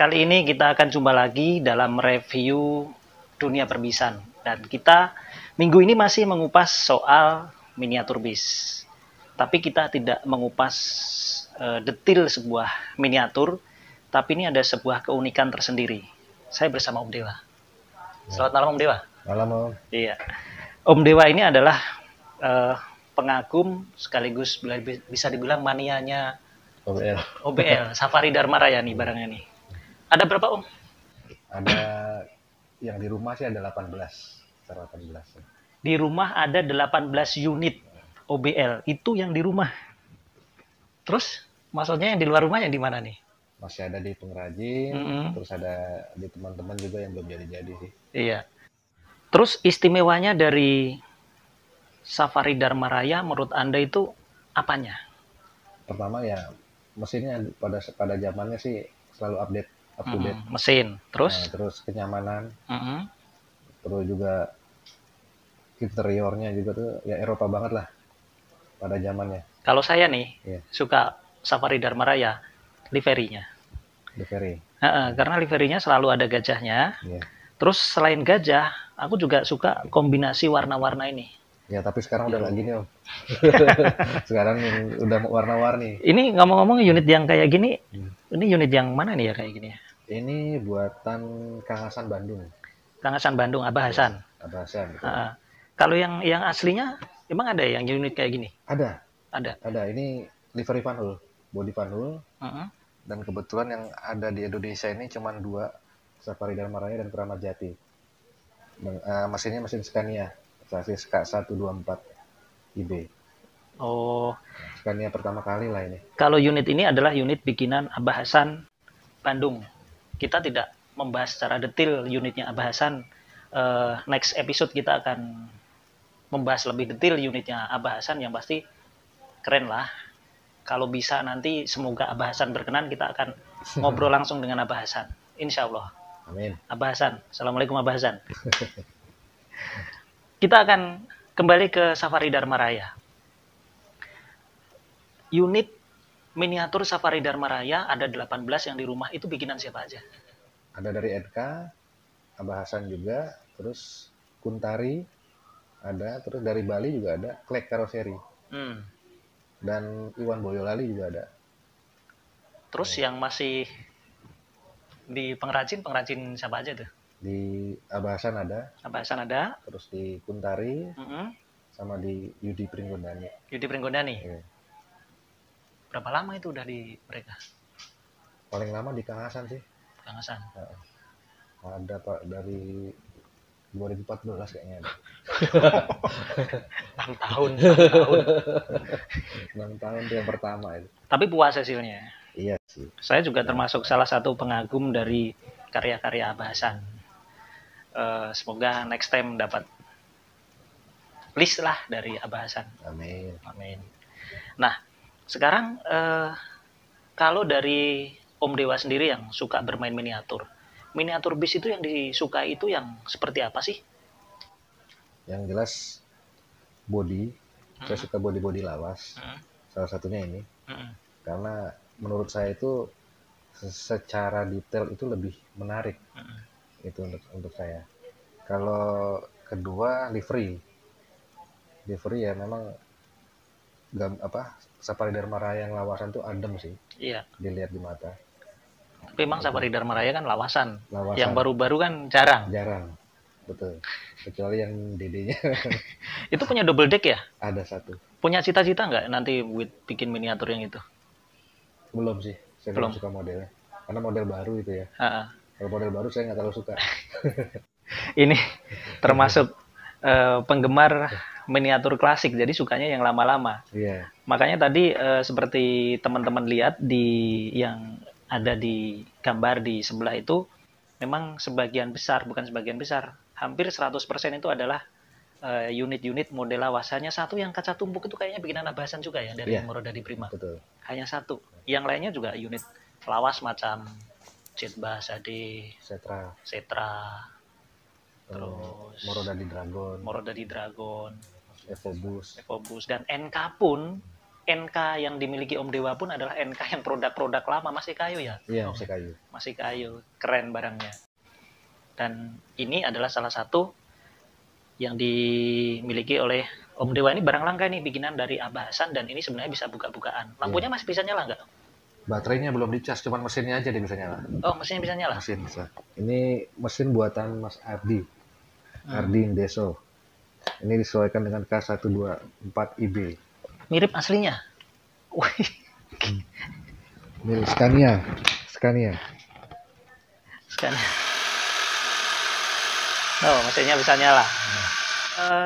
Kali ini kita akan jumpa lagi dalam review dunia perbisan. Dan kita minggu ini masih mengupas soal miniatur bis. Tapi kita tidak mengupas detail sebuah miniatur, tapi ini ada sebuah keunikan tersendiri. Saya bersama Om Dewa. Selamat malam Om Dewa. Malam Om. Iya. Om Dewa ini adalah pengagum sekaligus bisa dibilang manianya OBL, Safari Dharma Raya nih barangnya nih. Ada berapa Om? Ada yang di rumah sih ada 18. 18. Di rumah ada 18 unit OBL. Itu yang di rumah. Terus maksudnya yang di luar rumah yang di mana nih? Masih ada di pengrajin, terus ada di teman-teman juga yang belum jadi-jadi sih. Iya. Terus istimewanya dari Safari Dharma Raya menurut Anda itu apanya? Pertama ya mesinnya pada zamannya sih selalu update, up to date. Mesin. Terus? Nah, terus kenyamanan. Terus juga interiornya juga tuh ya Eropa banget lah pada zamannya. Kalau saya nih suka Safari Dharma Raya, liverinya. Livery. Karena liverinya selalu ada gajahnya. Terus selain gajah, aku juga suka kombinasi warna-warna ini. Ya tapi sekarang udah lagi nih Om. Sekarang udah warna-warni. Ini ngomong-ngomong unit yang kayak gini, ini unit yang mana nih ya kayak gini ya? Ini buatan Kang Hasan Bandung. Kang Hasan Bandung, Abah Hasan. Abah Hasan. Kalau yang aslinya, emang ada yang unit kayak gini? Ada. Ada. Ada. Ini livery panhul, body panhul. Dan kebetulan yang ada di Indonesia ini cuma 2, Safari Dharma Raya dan Keramat Jati. Mesinnya mesin Scania, chassis K124 IB. Oh. Scania pertama kali lah ini. Kalau unit ini adalah unit bikinan Abah Hasan Bandung. Kita tidak membahas secara detail unitnya Abah Hasan. Next episode kita akan membahas lebih detail unitnya Abah Hasan yang pasti keren lah. Kalau bisa nanti semoga Abah Hasan berkenan, kita akan ngobrol langsung dengan Abah Hasan. Insya Allah. Amin. Abah Hasan. Assalamualaikum Abah Hasan. Kita akan kembali ke Safari Dharma Raya. Unit miniatur Safari Dharma Raya ada 18 yang di rumah, itu bikinan siapa aja? Ada dari NK, Abah Hasan juga, terus Kuntari ada, terus dari Bali juga ada, Klek Karoseri. Dan Iwan Boyolali juga ada. Terus yang masih di pengrajin siapa aja tuh? Di Abah Hasan ada. Abah Hasan ada. Terus di Kuntari, sama di Yudi Pringgondani. Yudi Pringgondani. Berapa lama itu udah di mereka? Paling lama di Kang Hasan sih. Kang Hasan. Ada Pak dari 2014 kayaknya ada. 6 tahun. 6 tahun itu yang pertama itu. Tapi puas hasilnya. Iya sih. Saya juga termasuk salah satu pengagum dari karya-karya Abah Hasan. Semoga next time dapat list lah dari Abah Hasan. Amin. Amin. Nah, sekarang kalau dari Om Dewa sendiri yang suka bermain miniatur bis itu yang disukai itu yang seperti apa sih? Yang jelas body, saya suka body lawas. Salah satunya ini. Karena menurut saya itu secara detail itu lebih menarik. Itu untuk saya. Kalau kedua livery ya memang Safari Dharma Raya yang lawasan tuh adem sih. Iya. Dilihat di mata. Tapi memang Safari Dharma Raya kan lawasan. Yang baru-baru kan jarang. Jarang. Betul. Kecuali yang dedenya. Itu punya double deck ya? Ada satu. Punya cita-cita nggak nanti bikin miniatur yang itu? Belum sih. Saya belum suka modelnya. Karena model baru itu ya. Kalau model baru saya nggak terlalu suka. Ini termasuk penggemar miniatur klasik, jadi sukanya yang lama-lama. Iya. Makanya tadi seperti teman-teman lihat di yang ada di gambar di sebelah itu, memang sebagian besar, bukan sebagian besar, hampir 100% itu adalah unit-unit model lawasannya. Satu yang kaca tumpuk itu kayaknya bikinan Abah Hasan juga ya, dari Morodadi Prima. Betul. Hanya satu. Yang lainnya juga unit lawas macam Cetba Sade, Setra, terus Morodadi Dragon, Evobus, dan NK pun NK yang dimiliki Om Dewa pun adalah NK yang produk-produk lama, masih kayu ya? Iya, masih kayu. Masih kayu, keren barangnya. Dan ini adalah salah satu yang dimiliki oleh Om Dewa. Ini barang langka nih, bikinan dari Abah Hasan, dan ini sebenarnya bisa buka-bukaan. Lampunya masih bisa nyala nggak? Baterainya belum dicas, cuman mesinnya aja dia bisa nyala. Oh, mesinnya bisa nyala? Mesin bisa. Ini mesin buatan Mas Ardi. Ardi Indeso. Ini disesuaikan dengan K124IB. Mirip aslinya? Wih. Ini Scania. Scania. Oh, mesinnya bisa nyala.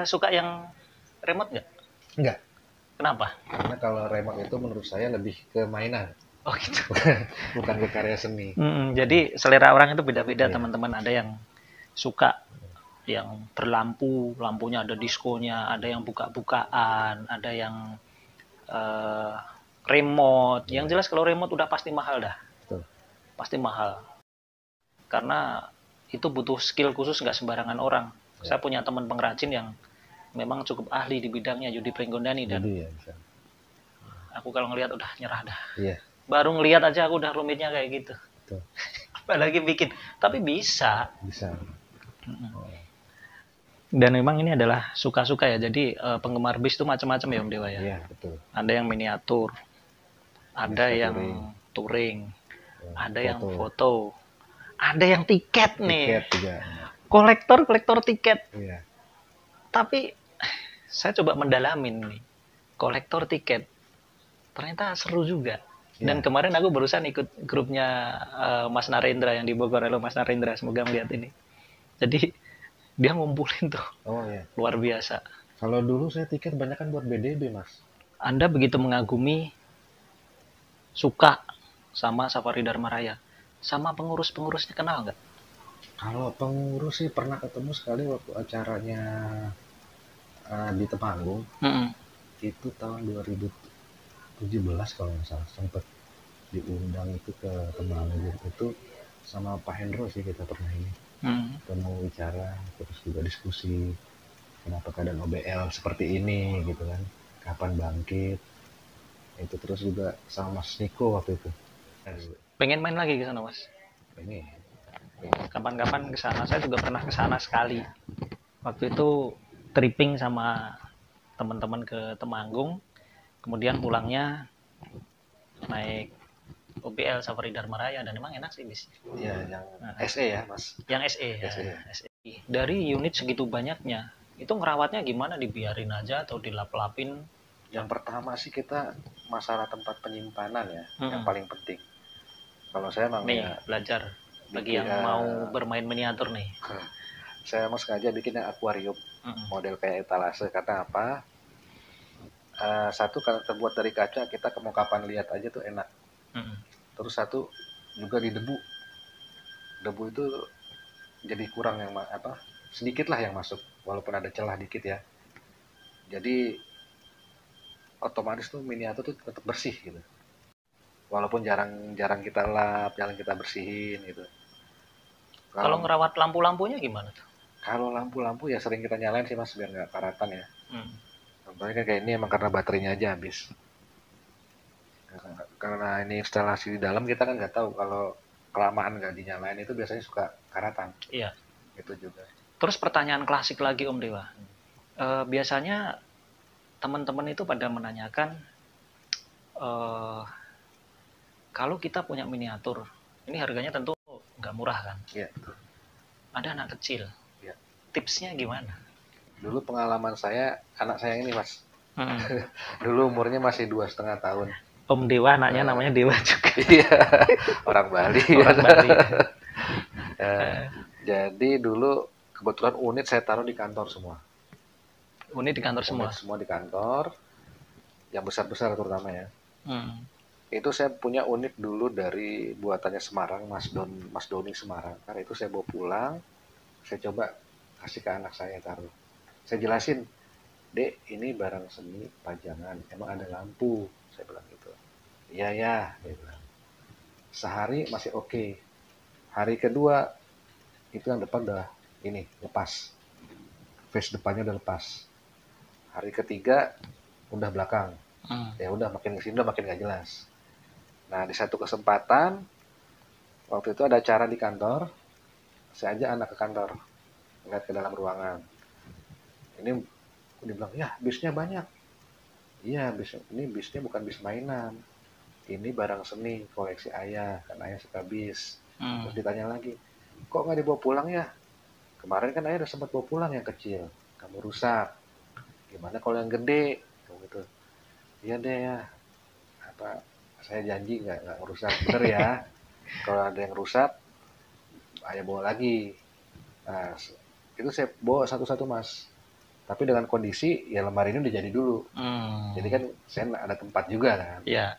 Suka yang remote nggak? Enggak. Kenapa? Karena kalau remote itu menurut saya lebih ke mainan. Oh gitu. Bukan ke karya seni. Jadi selera orang itu beda-beda, teman-teman. Ada yang suka yang berlampu, lampunya ada diskonya, ada yang buka-bukaan, ada yang remote. Yang jelas kalau remote udah pasti mahal dah. Betul. Pasti mahal. Karena itu butuh skill khusus, nggak sembarangan orang. Saya punya teman pengrajin yang memang cukup ahli di bidangnya, Yudi Pringgondani, dan bisa. aku kalau ngelihat udah nyerah dah. Iya. Baru ngelihat aja aku udah rumitnya kayak gitu. Betul. Apalagi bikin, tapi bisa. Bisa. Dan memang ini adalah suka-suka ya. Jadi penggemar bis itu macam-macam ya Om Dewa ya. Iya, betul. Ada yang miniatur, ada yang touring, ada yang foto, ada yang tiket nih. Tiket juga. Kolektor tiket. Iya. Tapi saya coba mendalamin nih, kolektor tiket. Ternyata seru juga. Dan kemarin aku barusan ikut grupnya Mas Narendra yang di Bogor. Halo Mas Narendra, semoga melihat ini. Jadi dia ngumpulin tuh. Oh iya. Luar biasa. Kalau dulu saya tiket banyak kan buat BDB, Mas. Anda begitu mengagumi, suka sama Safari Dharma Raya, sama pengurus-pengurusnya kenal nggak? Kalau pengurus sih pernah ketemu sekali waktu acaranya di Temanggung. Itu tahun 2017 kalau nggak salah, sempat diundang itu ke Temanggung itu sama Pak Hendro sih, kita pernah ini ketemu bicara, terus juga diskusi kenapa keadaan OBL seperti ini gitu kan, kapan bangkit itu, terus juga sama Mas Niko waktu itu. Pengen main lagi ke sana Mas? Ini kapan-kapan ke sana. Saya juga pernah ke sana sekali. Waktu itu tripping sama teman-teman ke Temanggung, kemudian pulangnya naik OBL Safari Dharma Raya, dan emang enak sih bis. Iya, yang SE ya Mas. Yang SE. SE. Dari unit segitu banyaknya, itu ngerawatnya gimana? Dibiarin aja atau dilap-lapin? Yang pertama sih kita masalah tempat penyimpanan ya, yang paling penting. Kalau saya emang nih belajar bagi yang mau bermain miniatur nih. Saya mau sengaja bikin akuarium model kayak etalase, karena apa? Satu, karena terbuat dari kaca, kita mau kapan lihat aja tuh enak. Terus satu juga di debu itu jadi kurang yang sedikit lah yang masuk, walaupun ada celah dikit ya. Jadi otomatis tuh miniatur tuh tetap bersih gitu. Walaupun jarang kita lap, jarang kita bersihin gitu. Kalau ngerawat lampu-lampunya gimana tuh? Kalau lampu-lampu ya sering kita nyalain sih Mas, biar nggak karatan ya. Contohnya kan kayak ini emang karena baterainya aja habis. Karena ini instalasi di dalam, kita kan nggak tahu kalau kelamaan nggak dinyalain itu biasanya suka karatan. Iya. Itu juga. Terus pertanyaan klasik lagi Om Dewa. Biasanya teman-teman itu pada menanyakan, kalau kita punya miniatur, ini harganya tentu nggak murah kan? Iya. Ada anak kecil. Iya. Tipsnya gimana? Dulu pengalaman saya, anak saya ini Mas, dulu umurnya masih 2,5 tahun. Om Dewa anaknya namanya Dewa juga. Iya, orang Bali. Orang Bali. Jadi dulu kebetulan unit saya taruh di kantor semua. Unit di kantor semua? Semua di kantor, yang besar-besar terutama ya. Itu saya punya unit dulu dari buatannya Semarang, Mas Doni Semarang. Karena itu saya bawa pulang, saya coba kasih ke anak saya taruh. Saya jelasin, Dek, ini barang seni pajangan, emang ada lampu, saya bilang gitu. Iya ya, dia bilang. Sehari masih oke. Hari kedua itu yang depan udah ini lepas, face depannya udah lepas. Hari ketiga udah belakang, Ya udah makin kesini udah makin gak jelas. Nah di satu kesempatan waktu itu ada acara di kantor, saya ajak anak ke kantor, ngeliat ke dalam ruangan. Ini dia bilang, ya bisnya banyak. Iya, ini bisnya bukan bis mainan. Ini barang seni, koleksi ayah, kan ayah suka bis. Terus ditanya lagi, kok nggak dibawa pulang ya? Kemarin kan ayah udah sempat bawa pulang yang kecil, kamu rusak. Gimana kalau yang gede? Kamu gitu. Iya deh ya. Apa? Saya janji nggak ngerusak, bener ya. Kalau ada yang rusak, ayah bawa lagi. Nah, itu saya bawa satu-satu mas. Tapi dengan kondisi ya lemari ini udah jadi dulu. Jadi kan saya ada tempat juga kan. Iya.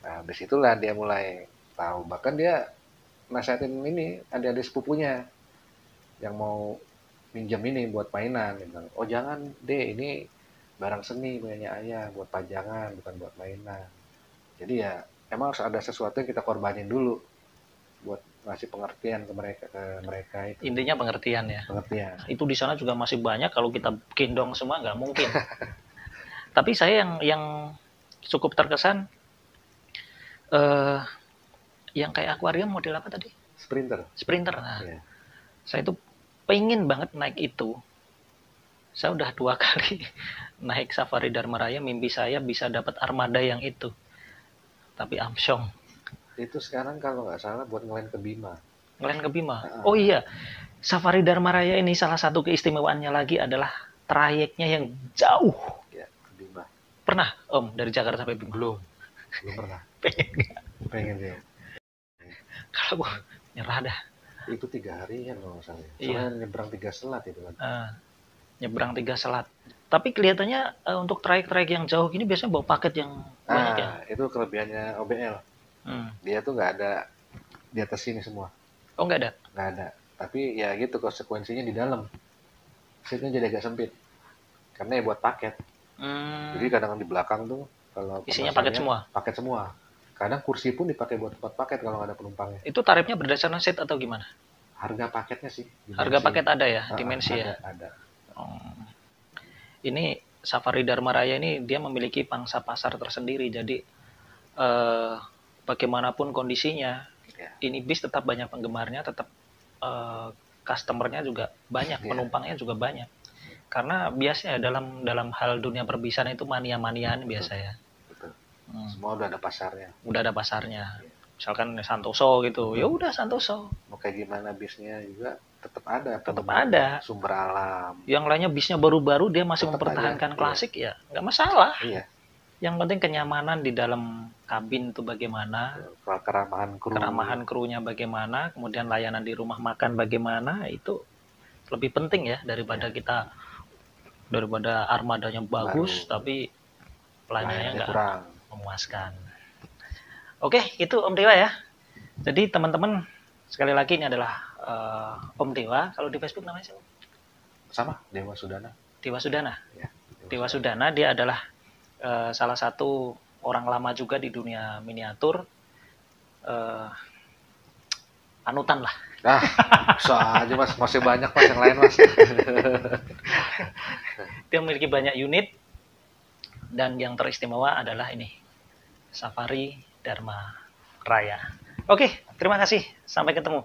Nah, dari situlah dia mulai tahu. Bahkan dia nasihatin ini adik-adik sepupunya yang mau minjem ini buat mainan. Dia bilang, oh jangan deh, ini barang seni punyanya ayah, buat pajangan, bukan buat mainan. Jadi ya emang harus ada sesuatu yang kita korbanin dulu buat ngasih pengertian ke mereka itu. Intinya pengertian ya. Pengertian. Itu di sana juga masih banyak, kalau kita gendong semua nggak mungkin. Tapi saya yang cukup terkesan, yang kayak akuarium model apa tadi? Sprinter. Nah, yeah. Saya itu pengen banget naik itu. Saya udah 2 kali naik Safari Dharma Raya, mimpi saya bisa dapat armada yang itu. Tapi amsyong. Itu sekarang kalau nggak salah buat ngelain ke Bima. Oh iya, Safari Dharma Raya ini salah satu keistimewaannya lagi adalah trayeknya yang jauh. Ya, ke Bima. Pernah Om dari Jakarta sampai Bima? Belum pernah. Pengen ya. Kalau gua nyerah dah. Itu 3 hari ya kalau nggak salah. Iya. Nyebrang 3 selat itu kan. Nyebrang 3 selat. Tapi kelihatannya untuk trayek-trayek yang jauh gini biasanya bawa paket yang banyak ya. Itu kelebihannya OBL. Dia tuh nggak ada di atas sini semua. Oh nggak ada? Nggak ada. Tapi ya gitu konsekuensinya di dalam. Seatnya jadi agak sempit. Karena ya buat paket. Jadi kadang di belakang tuh kalau isinya paket semua. Paket semua. Kadang kursi pun dipakai buat tempat paket kalau nggak ada penumpangnya. Itu tarifnya berdasarkan seat atau gimana? Harga paketnya sih. Harga paket ada ya, dimensi ya. Ada. Ini Safari Dharma Raya ini dia memiliki pangsa pasar tersendiri. Jadi bagaimanapun kondisinya, ini bis tetap banyak penggemarnya, tetap customernya juga banyak, penumpangnya juga banyak. Karena biasanya dalam hal dunia perbisan itu mania-maniaan biasa ya. Betul. Semua udah ada pasarnya. Misalkan Santoso gitu, ya udah Santoso. Mau kayak gimana bisnya juga tetap ada. Sumber alam. Yang lainnya bisnya baru-baru dia masih tetap mempertahankan klasik ya, nggak masalah. Iya. Yang penting kenyamanan di dalam kabin itu bagaimana, keramahan krunya bagaimana, kemudian layanan di rumah makan bagaimana, itu lebih penting ya daripada armadanya bagus tapi pelayanannya nggak memuaskan. Oke, itu Om Dewa ya. Jadi teman-teman, sekali lagi ini adalah Om Dewa. Kalau di Facebook namanya siapa? Sama, Dewa Sudana. Ya, Dewa Sudana, dia adalah salah satu orang lama juga di dunia miniatur. Panutan lah. Bisa aja mas, masih banyak mas yang lain mas. Dia memiliki banyak unit, dan yang teristimewa adalah ini, Safari Dharma Raya. Oke, terima kasih. Sampai ketemu.